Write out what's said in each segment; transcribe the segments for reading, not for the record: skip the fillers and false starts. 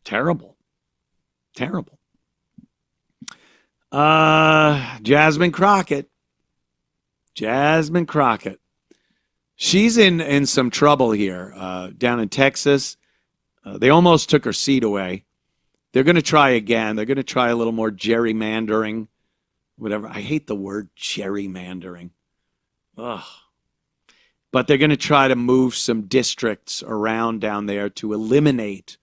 Terrible. Terrible. Jasmine Crockett. Jasmine Crockett. She's in some trouble here down in Texas. They almost took her seat away. They're going to try again. They're going to try a little more gerrymandering, whatever. I hate the word gerrymandering. Ugh. But they're going to try to move some districts around down there to eliminate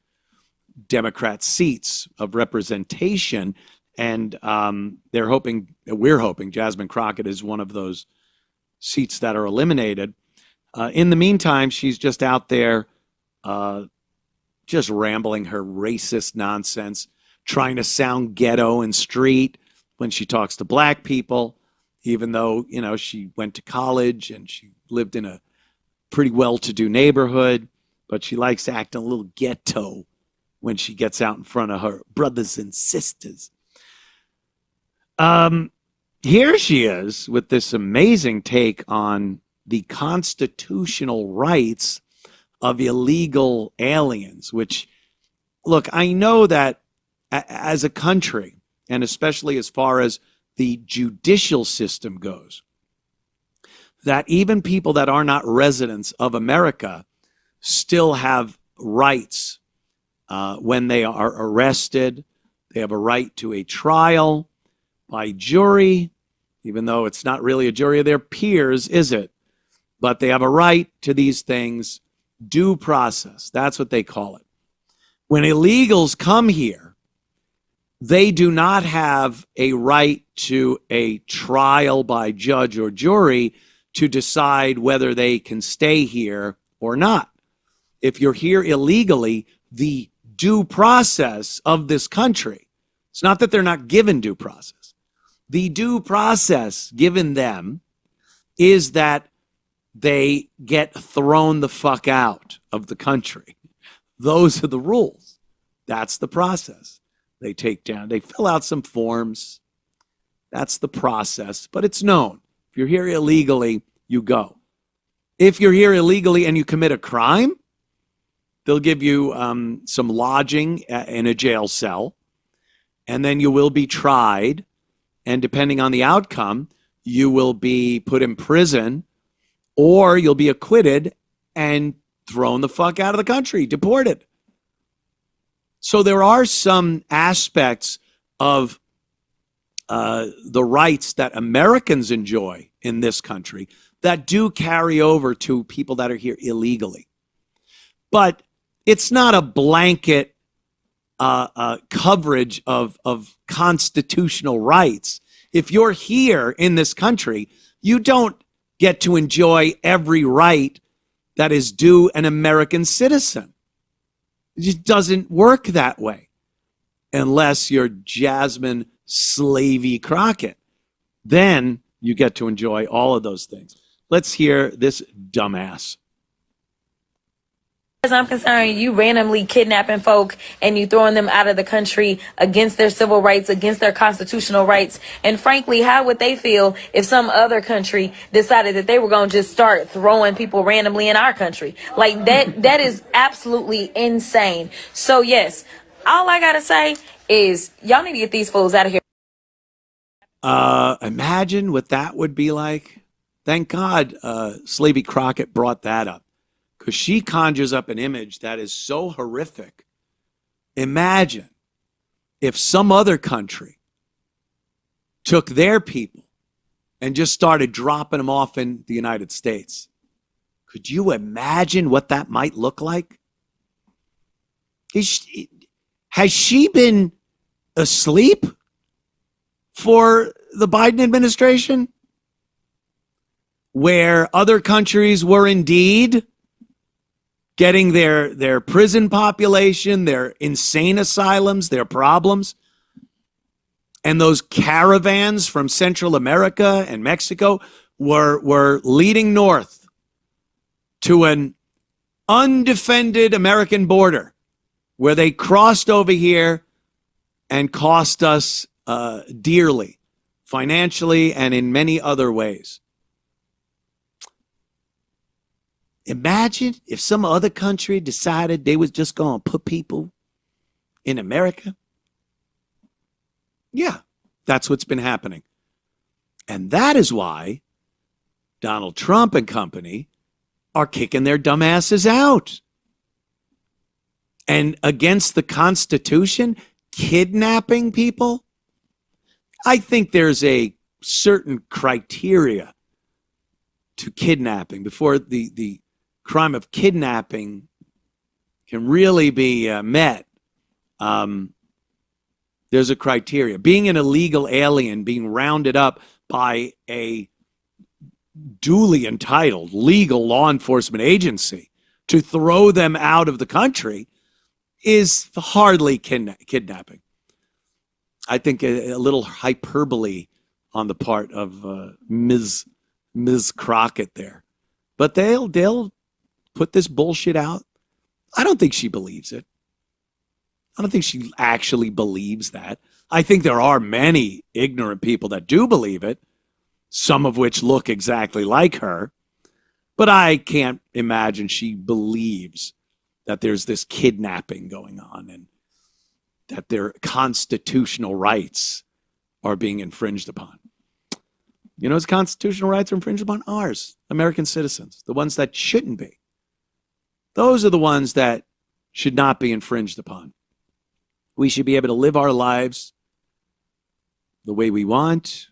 Democrat seats of representation. And we're hoping Jasmine Crockett is one of those seats that are eliminated. In the meantime, she's just out there just rambling her racist nonsense, trying to sound ghetto and street when she talks to black people, even though, she went to college and she lived in a pretty well-to-do neighborhood, but she likes acting a little ghetto when she gets out in front of her brothers and sisters. Here she is with this amazing take on the constitutional rights of illegal aliens, which, look, I know that as a country, and especially as far as the judicial system goes, that even people that are not residents of America still have rights when they are arrested. They have a right to a trial by jury, even though it's not really a jury of their peers, is it? But they have a right to these things, due process. That's what they call it. When illegals come here, they do not have a right to a trial by judge or jury to decide whether they can stay here or not. If you're here illegally, the due process of this country, it's not that they're not given due process. The due process given them is that they get thrown the fuck out of the country. Those are the rules. That's the process. They fill out some forms. That's the process, but it's known. If you're here illegally, you go. If you're here illegally and you commit a crime, they'll give you some lodging in a jail cell, and then you will be tried. And depending on the outcome, you will be put in prison, or you'll be acquitted and thrown the fuck out of the country, deported. So there are some aspects of the rights that Americans enjoy in this country that do carry over to people that are here illegally. But it's not a blanket coverage of constitutional rights. If you're here in this country, you don't get to enjoy every right that is due an American citizen. It just doesn't work that way unless you're Jasmine Slavey Crockett. Then you get to enjoy all of those things. Let's hear this dumbass. As I'm concerned, you randomly kidnapping folk and you throwing them out of the country against their civil rights, against their constitutional rights. And frankly, how would they feel if some other country decided that they were going to just start throwing people randomly in our country? Like that is absolutely insane. So yes, all I got to say is y'all need to get these fools out of here. Imagine what that would be like. Thank God Slavey Crockett brought that up, because she conjures up an image that is so horrific. Imagine if some other country took their people and just started dropping them off in the United States. Could you imagine what that might look like? Has she been asleep for the Biden administration, where other countries were indeed getting their prison population, their insane asylums, their problems, and those caravans from Central America and Mexico were leading north to an undefended American border, where they crossed over here and cost us dearly, financially and in many other ways. Imagine if some other country decided they was just going to put people in America? Yeah, that's what's been happening. And that is why Donald Trump and company are kicking their dumbasses out. And against the Constitution, kidnapping people? I think there's a certain criteria to kidnapping before the crime of kidnapping can really be met. There's a criteria. Being an illegal alien, being rounded up by a duly entitled legal law enforcement agency to throw them out of the country is hardly kidnapping. I think a little hyperbole on the part of Ms. Crockett there. But they'll put this bullshit out. I don't think she believes it. I don't think she actually believes that. I think there are many ignorant people that do believe it, some of which look exactly like her. But I can't imagine she believes that there's this kidnapping going on and that their constitutional rights are being infringed upon. You know, whose constitutional rights are infringed upon? Ours, American citizens, the ones that shouldn't be. Those are the ones that should not be infringed upon. We should be able to live our lives the way we want,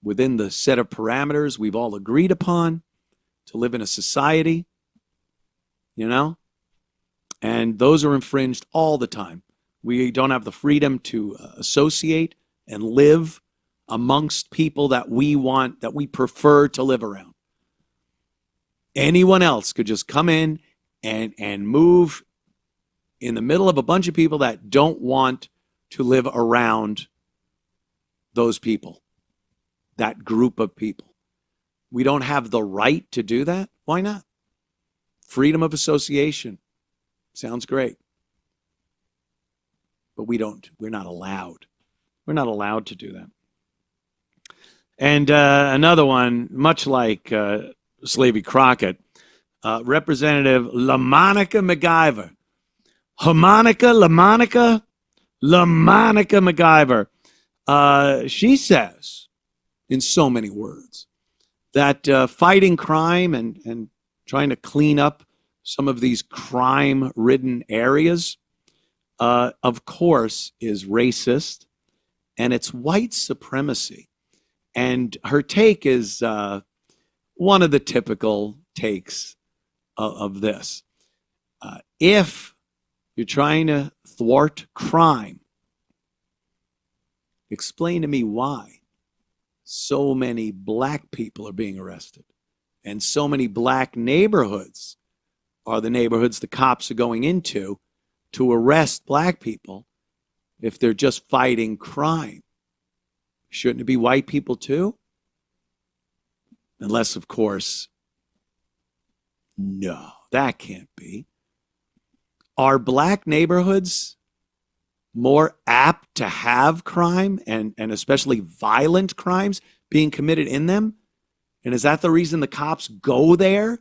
within the set of parameters we've all agreed upon, to live in a society, you know? And those are infringed all the time. We don't have the freedom to associate and live amongst people that we want, that we prefer to live around. Anyone else could just come in and move in the middle of a bunch of people that don't want to live around those people, that group of people. We don't have the right to do that. Why not? Freedom of association. Sounds great. But we're not allowed. We're not allowed to do that. And another one, much like Slavey Crockett, Representative Lamonica MacGyver. Lamonica MacGyver. She says, in so many words, that fighting crime and trying to clean up some of these crime-ridden areas, of course, is racist, and it's white supremacy. And her take is one of the typical takes of this. If you're trying to thwart crime, explain to me why so many black people are being arrested and so many black neighborhoods are the neighborhoods the cops are going into to arrest black people if they're just fighting crime. Shouldn't it be white people too? Unless, of course, no, that can't be. Are black neighborhoods more apt to have crime and especially violent crimes being committed in them? And is that the reason the cops go there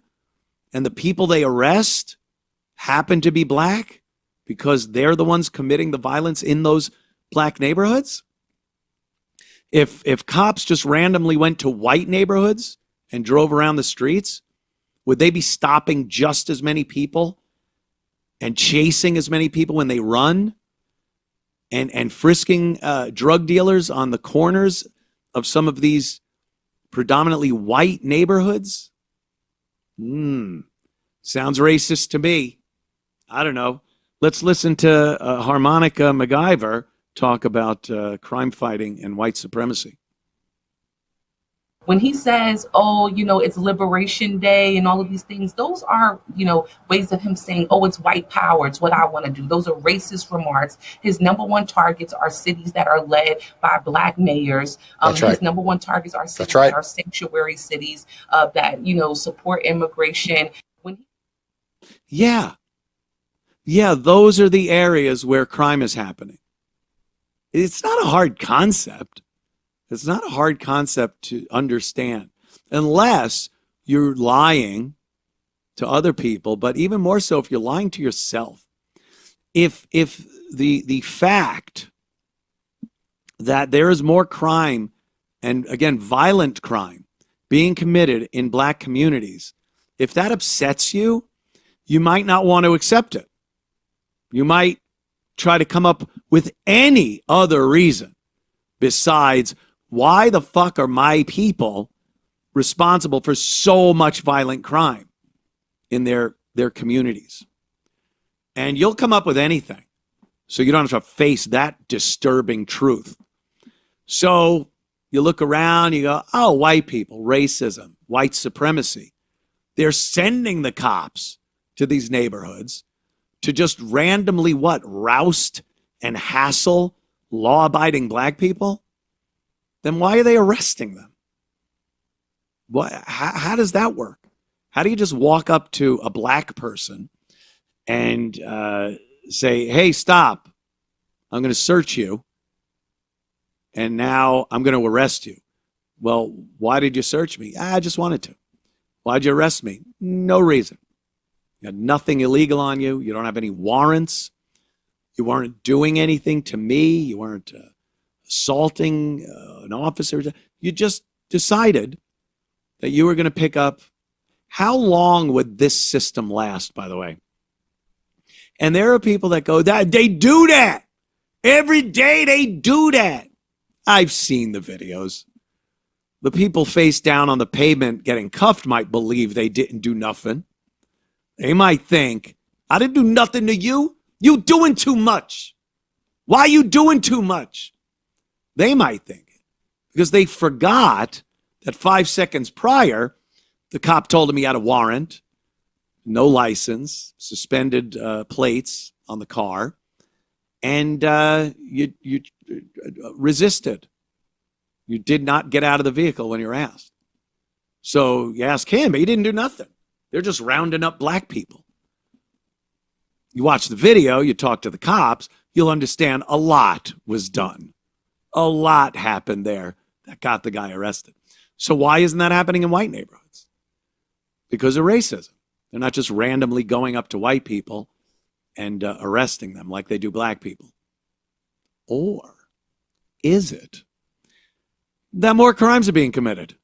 and the people they arrest happen to be black because they're the ones committing the violence in those black neighborhoods? If cops just randomly went to white neighborhoods and drove around the streets, would they be stopping just as many people and chasing as many people when they run and frisking drug dealers on the corners of some of these predominantly white neighborhoods? Sounds racist to me. I don't know. Let's listen to Harmonica MacGyver talk about crime fighting and white supremacy. When he says, oh, it's Liberation Day and all of these things, those are, ways of him saying, oh, it's white power. It's what I want to do. Those are racist remarks. His number one targets are cities that are led by black mayors. That's right. His number one targets are cities right. that are sanctuary cities that, support immigration. Yeah, those are the areas where crime is happening. It's not a hard concept. It's not a hard concept to understand unless you're lying to other people, but even more so if you're lying to yourself. If the fact that there is more crime, and again, violent crime, being committed in black communities, if that upsets you, you might not want to accept it. You might try to come up with any other reason besides, why the fuck are my people responsible for so much violent crime in their communities? And you'll come up with anything, so you don't have to face that disturbing truth. So you look around, you go, oh, white people, racism, white supremacy. They're sending the cops to these neighborhoods to just randomly what? Roust and hassle law-abiding black people? Then why are they arresting them? How does that work? How do you just walk up to a black person and say, hey, stop, I'm going to search you, and now I'm going to arrest you? Well, why did you search me? I just wanted to. Why'd you arrest me? No reason. You had nothing illegal on you. You don't have any warrants. You weren't doing anything to me. You weren't assaulting an officer. You just decided that you were going to pick up. How long would this system last, by the way? And there are people that go, that they do that. Every day they do that. I've seen the videos. The people face down on the pavement getting cuffed might believe they didn't do nothing. They might think, I didn't do nothing to you. You doing too much. Why are you doing too much? They might think, because they forgot that 5 seconds prior, the cop told him he had a warrant, no license, suspended plates on the car, and you resisted. You did not get out of the vehicle when you were asked. So you ask him, but he didn't do nothing. They're just rounding up black people. You watch the video, you talk to the cops, you'll understand a lot was done. A lot happened there that got the guy arrested. So why isn't that happening in white neighborhoods? Because of racism. They're not just randomly going up to white people and arresting them like they do black people. Or is it that more crimes are being committed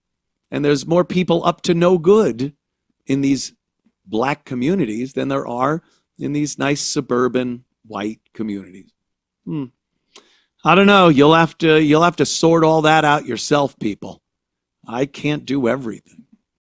and there's more people up to no good in these black communities than there are in these nice suburban white communities? I don't know. You'll have to sort all that out yourself, people. I can't do everything.